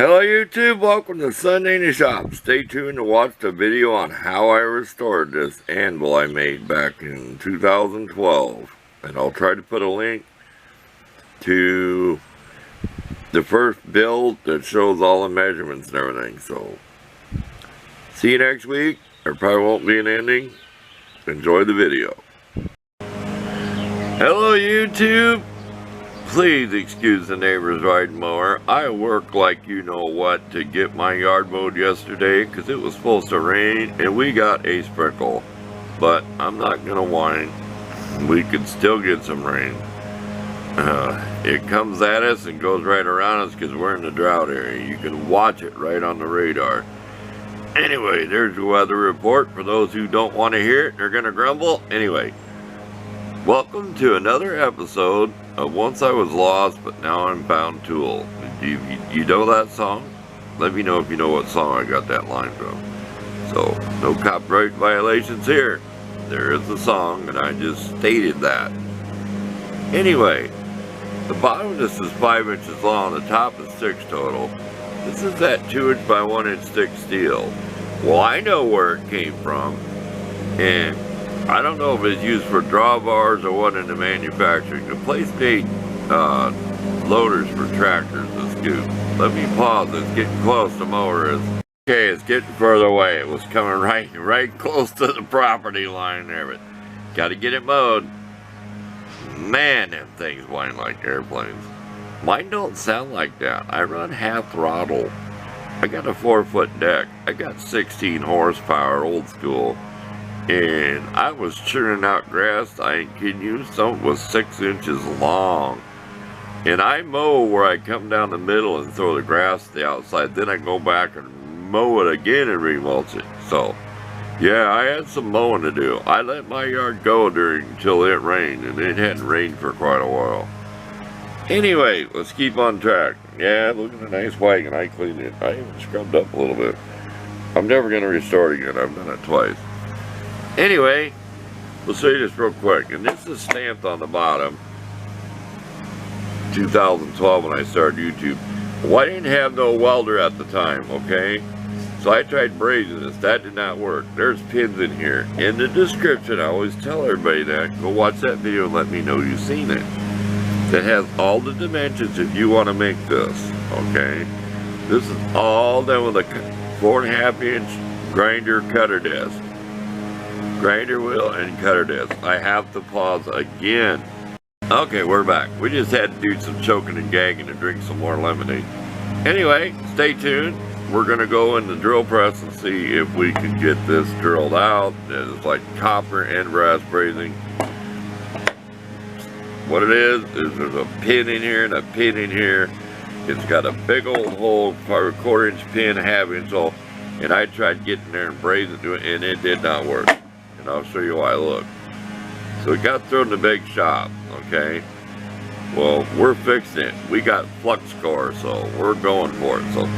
Hello YouTube, welcome to Sunday in the Shop. Stay tuned to watch the video on how I restored this anvil I made back in 2012. And I'll try to put a link to the first build that shows all the measurements and everything. So, see you next week. There probably won't be an ending. Enjoy the video. Hello YouTube. Please excuse the neighbor's riding mower. I worked like you know what to get my yard mowed yesterday because it was supposed to rain and we got a sprinkle. But I'm not going to whine. We could still get some rain. It comes at us and goes right around us because we're in the drought area. You can watch it right on the radar. Anyway, there's the weather report. For those who don't want to hear it, they're going to grumble. Anyway, welcome to another episode of Once I Was Lost, but Now I'm Found Tool. You know that song? Let me know if you know what song I got that line from. So, no copyright violations here. There is a song, and I just stated that. Anyway, the bottom of this is 5 inches long, the top is 6 total. This is that 2-inch by 1-inch thick steel. Well, I know where it came from, and I don't know if it's used for drawbars or what in the manufacturing. The place made loaders for tractors to scoop. Let me pause. It's getting close. The mower is. Okay, it's getting further away. It was coming right close to the property line there, but got to get it mowed. Man, them things whine like airplanes. Mine don't sound like that. I run half throttle. I got a 4-foot deck. I got 16 horsepower, old school. And I was churning out grass, I ain't kidding you, some was 6 inches long. And I mow where I come down the middle and throw the grass to the outside. Then I go back and mow it again and remulch it. So, yeah, I had some mowing to do. I let my yard go until it rained, and it hadn't rained for quite a while. Anyway, let's keep on track. Yeah, look at the nice wagon. I cleaned it. I even scrubbed up a little bit. I'm never going to restore it again. I've done it twice. Anyway, we'll show you this real quick, and this is stamped on the bottom, 2012 when I started YouTube. Well, I didn't have no welder at the time, okay? So I tried brazing this. That did not work. There's pins in here. In the description, I always tell everybody that. Go watch that video and let me know you've seen it. It has all the dimensions if you want to make this, okay? This is all done with a 4.5-inch grinder cutter disc. Grinder wheel and cutter disc. I have to pause again. Okay, we're back. We just had to do some choking and gagging to drink some more lemonade. Anyway, stay tuned. We're going to go in the drill press and see if we can get this drilled out. It's like copper and brass brazing. What it is there's a pin in here and a pin in here. It's got a big old hole, probably a 1/4-inch pin, 1/2-inch hole. And I tried getting there and brazing it, and it did not work. And I'll show you why. Look. So it got thrown in the big shop, okay? Well, we're fixing it. We got flux core, so we're going for it. So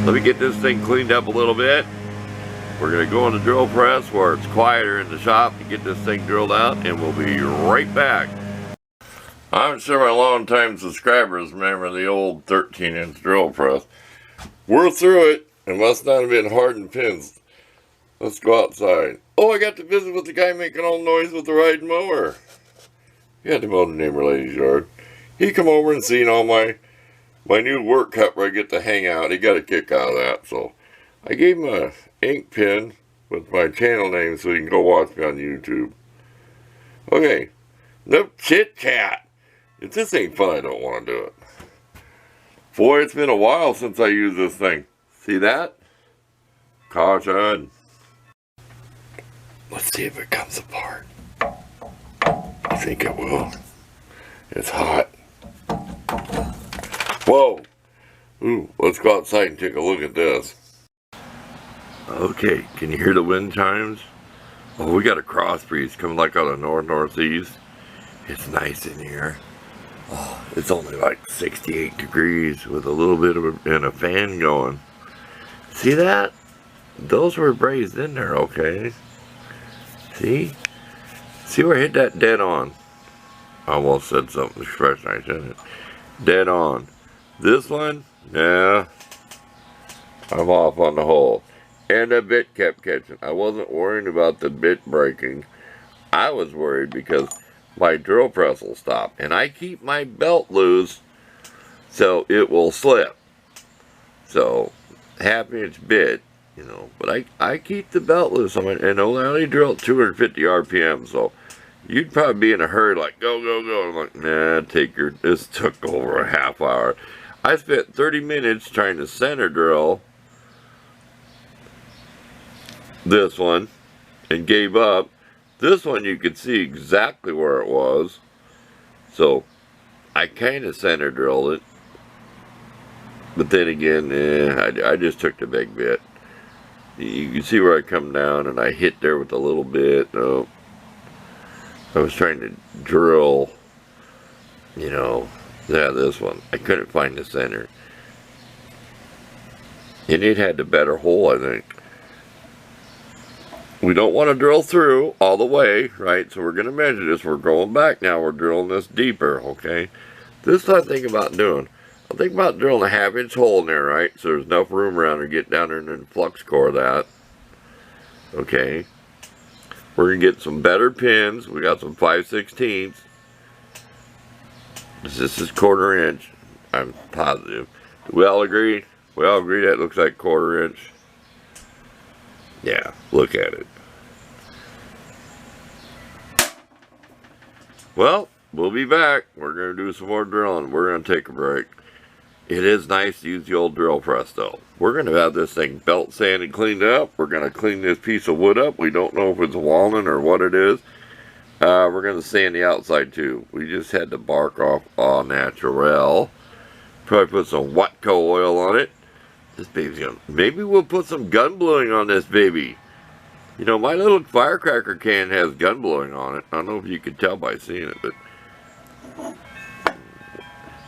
let me get this thing cleaned up a little bit. We're going to go in the drill press where it's quieter in the shop to get this thing drilled out, and we'll be right back. I'm sure my long-time subscribers remember the old 13-inch drill press. We're through it. It must not have been hardened pins. Let's go outside. Oh, I got to visit with the guy making all the noise with the riding mower. He had to mow the neighbor lady's yard. He come over and seen all my new work cut where I get to hang out. He got a kick out of that. So I gave him a ink pen with my channel name so he can go watch me on YouTube. Okay. No chit chat. If this ain't fun, I don't want to do it. Boy, it's been a while since I used this thing. See that? Caution. Let's see if it comes apart. I think it will. It's hot. Whoa. Ooh, let's go outside and take a look at this. Okay, can you hear the wind chimes? Oh, we got a cross breeze coming like out of northeast. It's nice in here. Oh, it's only like 68 degrees with a little bit of a fan going. See that? Those were brazed in there, okay? See? See where I hit that dead on? I almost said something fresh, I shouldn't. Dead on. This one, yeah, I'm off on the hole. And the bit kept catching. I wasn't worrying about the bit breaking. I was worried because my drill press will stop. And I keep my belt loose so it will slip. So, half-inch bit, you know. But I keep the belt loose. And I only drill at 250 RPM, so you'd probably be in a hurry, like, go, go, go. I'm like, nah, this took over a half hour. I spent 30 minutes trying to center drill this one and gave up. This one you could see exactly where it was. So, I kind of center drilled it. But then again, I just took the big bit. You can see where I come down and I hit there with a little bit. Oh, I was trying to drill, you know, this one. I couldn't find the center. And it had the better hole, I think. We don't want to drill through all the way, right? So we're going to measure this. We're going back now. We're drilling this deeper, okay? This is what I'm thinking about doing. I'm thinking about drilling a half-inch hole in there, right? So there's enough room around to get down there and then flux core that. Okay. We're going to get some better pins. We got some 5/16. This is 1/4 inch. I'm positive. Do we all agree? We all agree that looks like 1/4 inch. Yeah, look at it. Well, we'll be back. We're going to do some more drilling. We're going to take a break. It is nice to use the old drill press, though. We're going to have this thing belt sanded, cleaned up. We're going to clean this piece of wood up. We don't know if it's walnut or what it is. We're going to sand the outside, too. We just had the bark off all natural. Probably put some Watco oil on it. This baby's going to... Maybe we'll put some gun bluing on this baby. You know, my little firecracker can has gun blowing on it. I don't know if you can tell by seeing it, but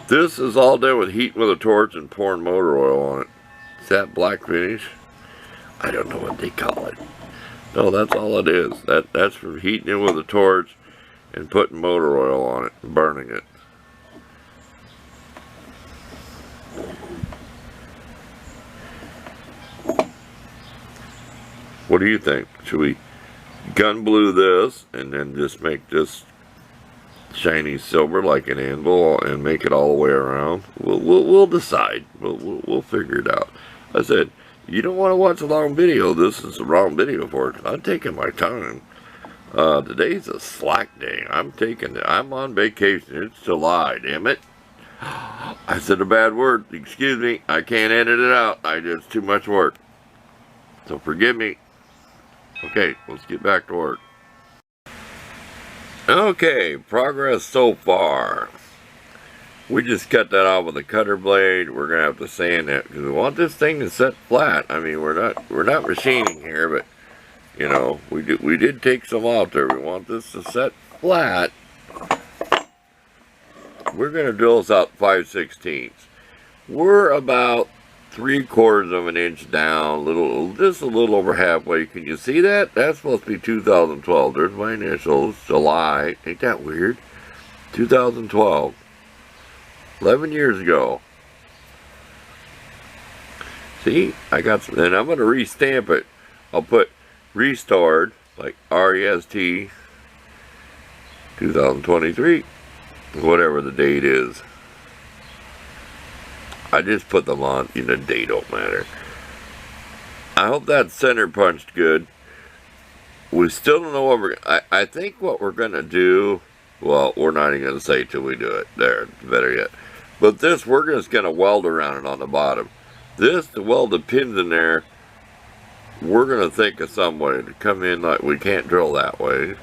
this is all done with heating with a torch and pouring motor oil on it. Is that black finish? I don't know what they call it. No, that's all it is. That's for heating it with a torch and putting motor oil on it and burning it. What do you think? Should we gun blue this and then just make this shiny silver like an anvil and make it all the way around? We'll decide. We'll figure it out. I said, you don't want to watch a long video. This is the wrong video for it. I'm taking my time. Today's a slack day. I'm on vacation. It's July, damn it. I said a bad word. Excuse me. I can't edit it out. It's too much work. So forgive me. Okay, let's get back to work. Okay, progress so far. We just cut that off with a cutter blade. We're gonna have to sand it because we want this thing to set flat. I mean, we're not machining here, but you know, we did take some off there. We want this to set flat. We're gonna drill this out 5/16. We're about 3/4 of an inch down, just a little over halfway. Can you see that? That's supposed to be 2012. There's my initials, July. Ain't that weird? 2012. 11 years ago. See? I got some, and I'm going to restamp it. I'll put restored, like REST 2023, whatever the date is. I just put them on, you know, they don't matter. I hope that center punched good. We still don't know what I think what we're going to do, well, we're not even going to say till we do it. There, better yet. But this, we're just going to weld around it on the bottom. This, to weld the pins in there, we're going to think of some way to come in like we can't drill that way.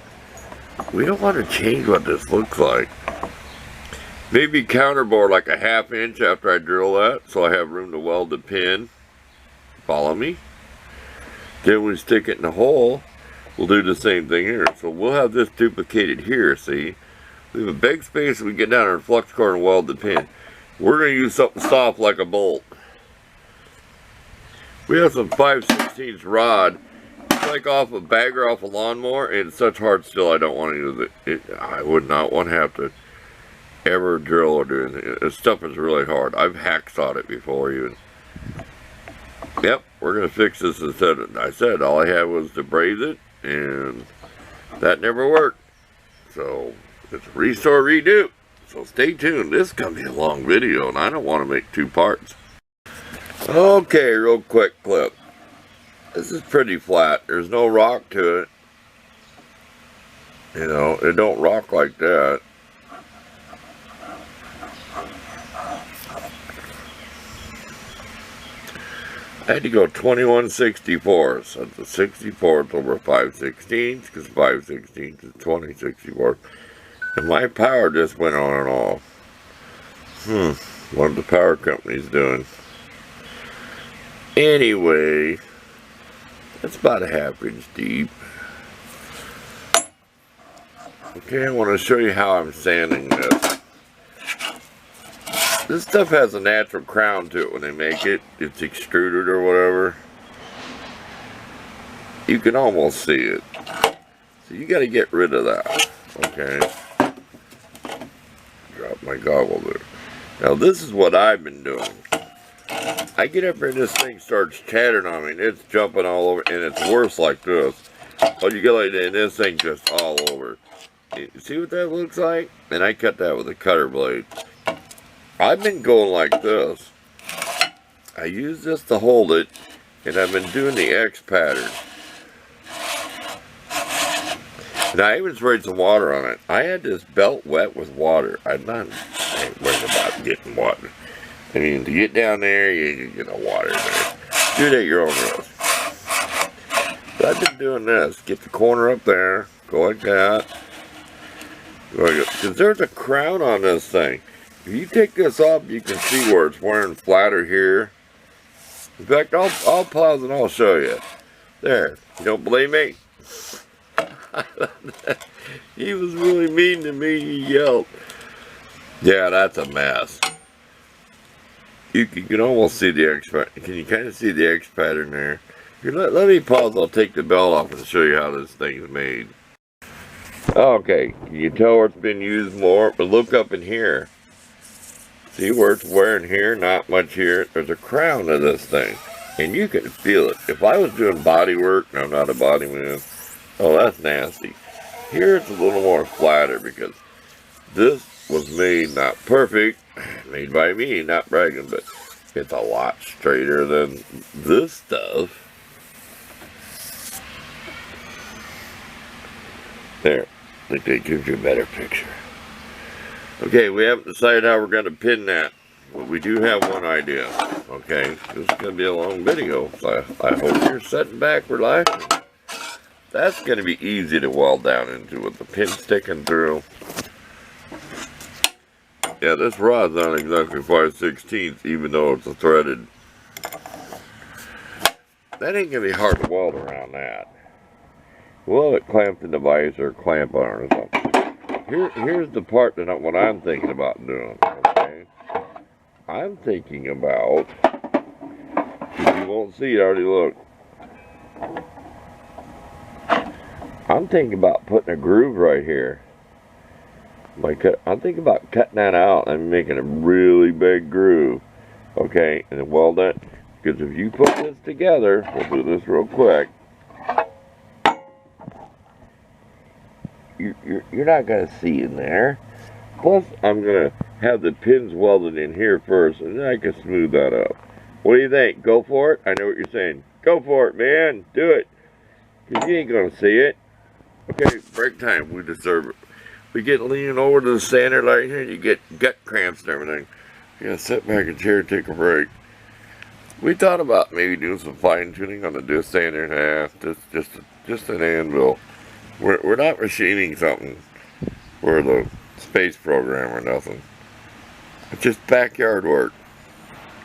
We don't want to change what this looks like. Maybe counterbore like a 1/2 inch after I drill that, so I have room to weld the pin. Follow me? Then we stick it in the hole. We'll do the same thing here. So we'll have this duplicated here, see? We have a big space, we get down there and flux core and weld the pin. We're going to use something soft like a bolt. We have some 5/16 rod. It's like off a bagger off a lawnmower, and it's such hard steel I don't want to use it. I would not want to have to ever drill or do anything. This stuff is really hard. I've hacksawed it before even. Yep, we're going to fix this instead of, I said all I had was to braze it, and that never worked. So, it's restore, redo. So stay tuned. This is going to be a long video, and I don't want to make 2 parts. Okay, real quick clip. This is pretty flat. There's no rock to it. You know, it don't rock like that. I had to go 21/64, so it's a 64th over 5/16, because 5/16 is 20/64. And my power just went on and off. What are the power companies doing? Anyway, that's about a 1/2 inch deep. Okay, I want to show you how I'm sanding this. This stuff has a natural crown to it when they make it. It's extruded or whatever. You can almost see it. So you got to get rid of that. Okay. Drop my goggle there. Now this is what I've been doing. I get up here and this thing starts chattering on me, and it's jumping all over, and it's worse like this. Oh, you get like that, and this thing just all over. You see what that looks like? And I cut that with a cutter blade. I've been going like this. I use this to hold it, and I've been doing the X pattern. And I even sprayed some water on it. I had this belt wet with water. I ain't worried about getting water. I mean, to get down there, you get the water there. Do it at your own risk. But I've been doing this. Get the corner up there. Go like that. Because there's a crown on this thing. If you take this off, you can see where it's wearing flatter here. In fact, I'll pause and I'll show you. There. You don't believe me? He was really mean to me. He yelled. Yeah, that's a mess. You can almost see the X pattern. Can you kind of see the X pattern there? Here, let me pause. I'll take the belt off and show you how this thing's made. Okay, can you tell where it's been used more? But look up in here. See where it's wearing here? Not much here. There's a crown to this thing. And you can feel it. If I was doing body work, and I'm not a body man, oh, that's nasty. Here it's a little more flatter because this was made not perfect. Made by me, not bragging, but it's a lot straighter than this stuff. There. I think that gives you a better picture. Okay, we haven't decided how we're going to pin that, but we do have one idea. Okay, this is going to be a long video, so I hope you're sitting back relaxing. That's going to be easy to weld down into with the pin sticking through. Yeah, this rod's not exactly 5/16, even though it's a threaded. That ain't going to be hard to weld around that. We'll have it clamped in the vise or clamp on or something. Here's the part that what I'm thinking about doing, okay? I'm thinking about, if you won't see it, already look. I'm thinking about putting a groove right here. I'm thinking about cutting that out and making a really big groove, okay? And then weld it, because if you put this together, we'll do this real quick. You're not going to see in there. Plus, I'm going to have the pins welded in here first, and then I can smooth that up. What do you think? Go for it? I know what you're saying. Go for it, man. Do it. Because you ain't going to see it. Okay, break time. We deserve it. We get leaning over to the sander like here, you get gut cramps and everything. You gotta sit back in the chair, take a break. We thought about maybe doing some fine tuning on the disc sander. Just an Anvil. We're not machining something. We're the space program or nothing. It's just backyard work.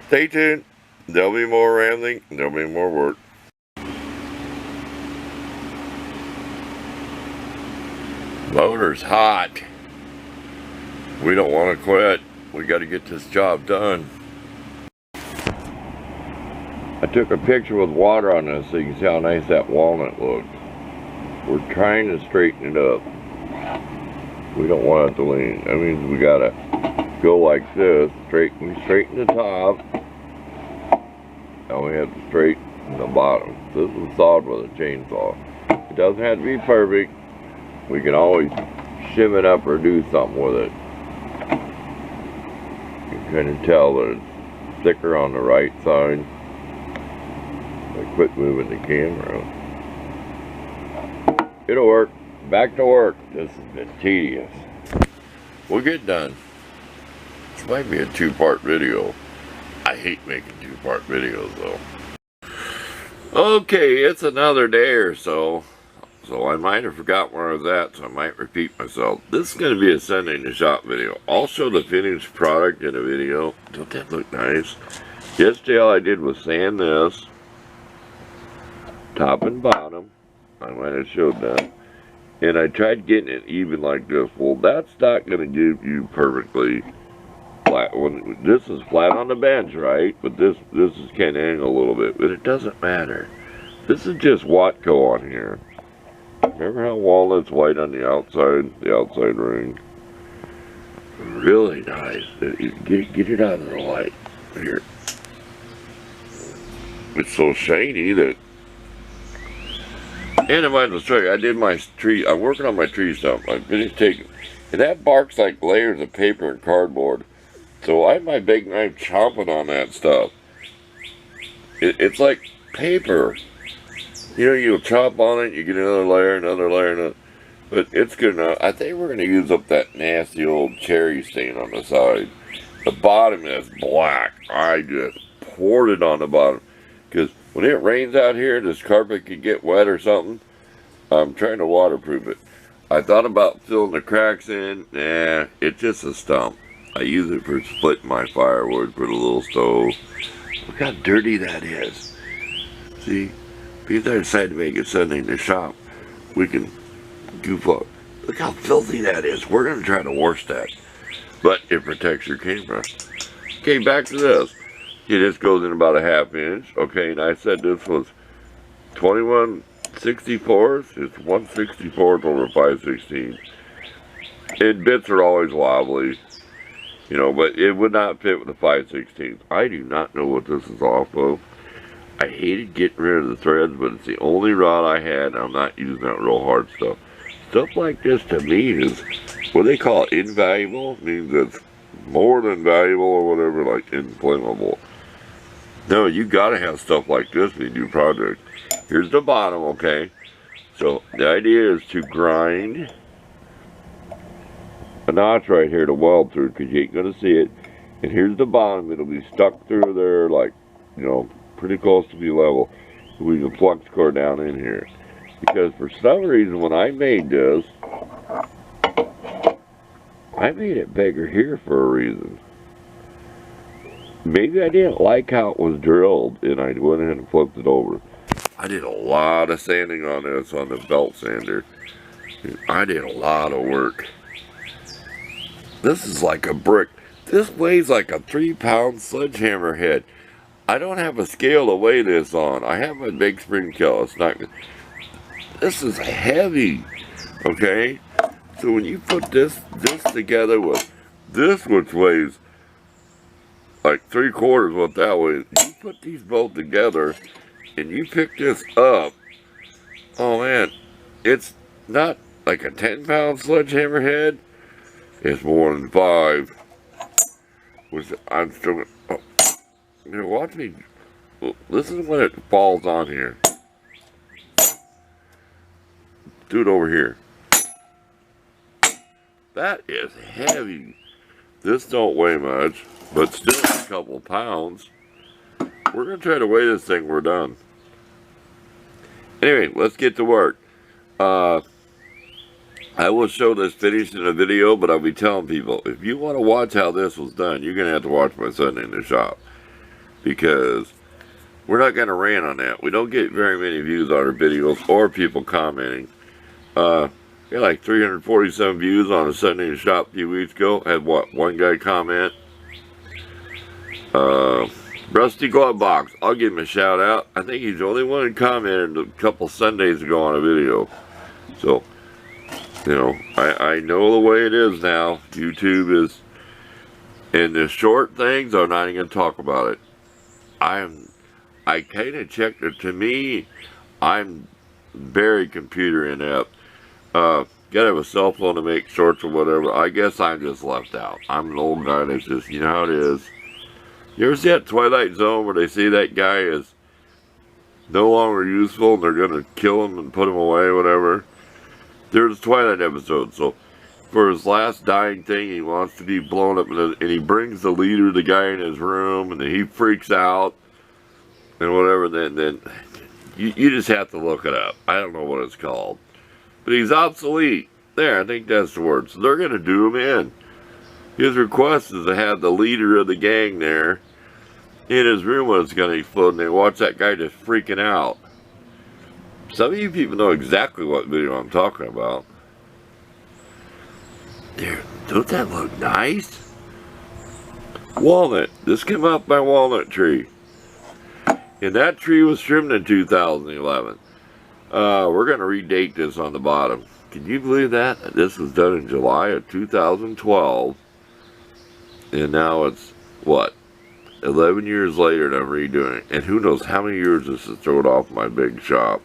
Stay tuned. There'll be more rambling. There'll be more work. Motor's hot. We don't want to quit. We got to get this job done. I took a picture with water on this so you can see how nice that walnut looks. We're trying to straighten it up. We don't want it to lean. That means we got to go like this. We straighten the top. Now we have to straighten the bottom. This is sawed with a chainsaw. It doesn't have to be perfect. We can always shim it up or do something with it. You can kind of tell that it's thicker on the right side. I quit moving the camera. It'll work. Back to work. This has been tedious. We'll get done. This might be a two-part video. I hate making two-part videos though. Okay, it's another day or so. So I might have forgotten where I was at, so I might repeat myself. This is going to be a sending to shop video. I'll show the finished product in a video. Don't that look nice? Yesterday all I did was sand this. Top and bottom. I might have showed that. And I tried getting it even like this. Well, that's not going to give you perfectly flat. This is flat on the bench, right? But this is kind of angled a little bit. But it doesn't matter. This is just Watco on here. Remember how walnut's white on the outside ring? Really nice. Get it out of the light. Here. It's so shiny that... And I might as well show you, I did my tree, I'm working on my tree stump. I finished taking, and that bark's like layers of paper and cardboard. So I have my big knife chomping on that stuff. It's like paper. You know, you'll chop on it, you get another layer, another. But it's good enough. I think we're going to use up that nasty old cherry stain on the side. The bottom is black. I just poured it on the bottom. Because when it rains out here, this carpet could get wet or something. I'm trying to waterproof it. I thought about filling the cracks in. Nah, it's just a stump. I use it for splitting my firewood for the little stove. Look how dirty that is. See? If I decide to make it Sunday in the shop, we can goof up. Look how filthy that is. We're going to try to wash that. But it protects your camera. Okay, back to this. Yeah, this goes in about a 1/2 inch. Okay, and I said this was 21/64. It's 1/64 over 5/16. And bits are always wobbly, you know, but it would not fit with the 5/16. I do not know what this is off of. I hated getting rid of the threads, but it's the only rod I had. I'm not using that real hard stuff. Stuff like this to me is what they call invaluable. It means it's more than valuable or whatever, like inflammable. No, you gotta have stuff like this when you do projects. Here's the bottom, okay? So the idea is to grind a notch right here to weld through, because you ain't gonna see it. And here's the bottom. It'll be stuck through there, like, you know, pretty close to be level. We can flux core down in here. Because for some reason, when I made this, I made it bigger here for a reason. Maybe I didn't like how it was drilled, and I went ahead and flipped it over. I did a lot of sanding on this on the belt sander. I did a lot of work. This is like a brick. This weighs like a 3-pound sledgehammer head. I don't have a scale to weigh this on. I have a big spring scale. It's not good. This is heavy, okay? So when you put this together with this, which weighs like 3/4 what that weighs, you put these both together and you pick this up, oh man, it's not like a 10-pound sledgehammer head. It's more than 5. Which I'm still, oh, you know, watch me. Listen when it falls on here. Do it over here. That is heavy. This don't weigh much, but still a couple pounds. We're going to try to weigh this thing when we're done. Anyway, let's get to work. I will show this finished in a video, but I'll be telling people, if you want to watch how this was done, you're going to have to watch my Sunday in the shop. Because we're not going to rant on that. We don't get very many views on our videos or people commenting. We had like 347 views on a Sunday in the shop a few weeks ago. Had what? One guy comment. Rusty Glove Box. I'll give him a shout out. I think he's the only one who commented a couple Sundays ago on a video. So, you know, I know the way it is now. YouTube is, and the short things, I'm not even going to talk about it. I I kind of checked it. To me, I'm very computer inept. Gotta have a cell phone to make shorts or whatever. I guess I'm just left out. I'm an old guy that's just, you know how it is. You ever see that Twilight Zone where they say that guy is no longer useful and they're gonna kill him and put him away, whatever? There's a Twilight episode, so for his last dying thing, he wants to be blown up, and he brings the leader, the guy in his room, and then he freaks out and whatever. Then you just have to look it up. I don't know what it's called, but he's obsolete. There, I think that's the word. So they're going to do him in. His request is to have the leader of the gang there in his room when it's going to explode, and they watch that guy just freaking out. Some of you people know exactly what video I'm talking about. There, don't that look nice? Walnut. This came up my walnut tree. And that tree was trimmed in 2011. We're going to redate this on the bottom. Can you believe that? This was done in July of 2012. And now it's, what? 11 years later and I'm redoing it. And who knows how many years this has thrown off my big shop.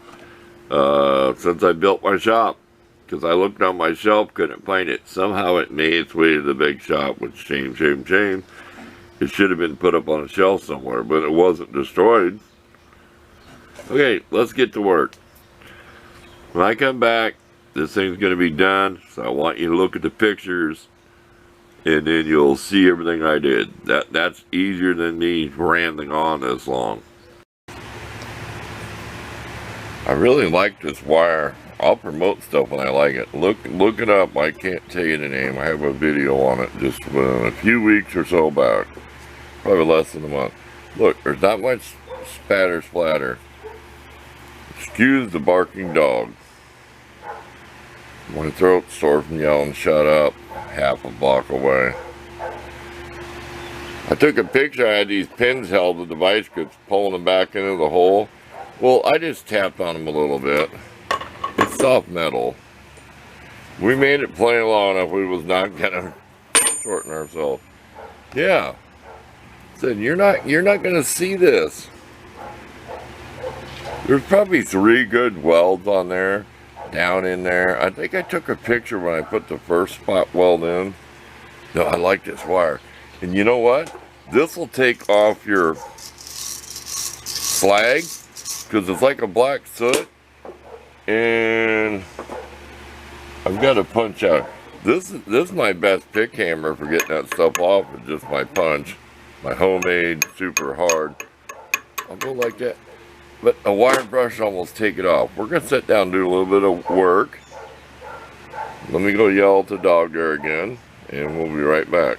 Since I built my shop. Because I looked on my shelf, couldn't find it. Somehow it made its way to the big shop, which shame, shame, shame. It should have been put up on a shelf somewhere, but it wasn't destroyed. Okay, let's get to work. When I come back, this thing's going to be done, so I want you to look at the pictures, and then you'll see everything I did. That's easier than me rambling on this long. I really like this wire. I'll promote stuff when I like it. Look it up. I can't tell you the name. I have a video on it just a few weeks or so back. Probably less than a month. Look, there's not much splatter. Excuse the barking dog. My throat's sore from yelling shut up half a block away. I took a picture. I had these pins held with the vice grips, pulling them back into the hole. Well, I just tapped on them a little bit. It's soft metal. We made it plain long enough we was not gonna shorten ourselves. Yeah. Said you're not gonna see this. There's probably 3 good welds on there, down in there. I think I took a picture when I put the first spot weld in. No, I like this wire. And you know what? This will take off your slag, because it's like a black soot. And I've got a punch out. This is my best pick hammer for getting that stuff off. It's just my punch, my homemade, super hard. I'll go like that. But a wire brush almost take it off. We're gonna sit down and do a little bit of work. Let me go yell at the dog there again, and we'll be right back.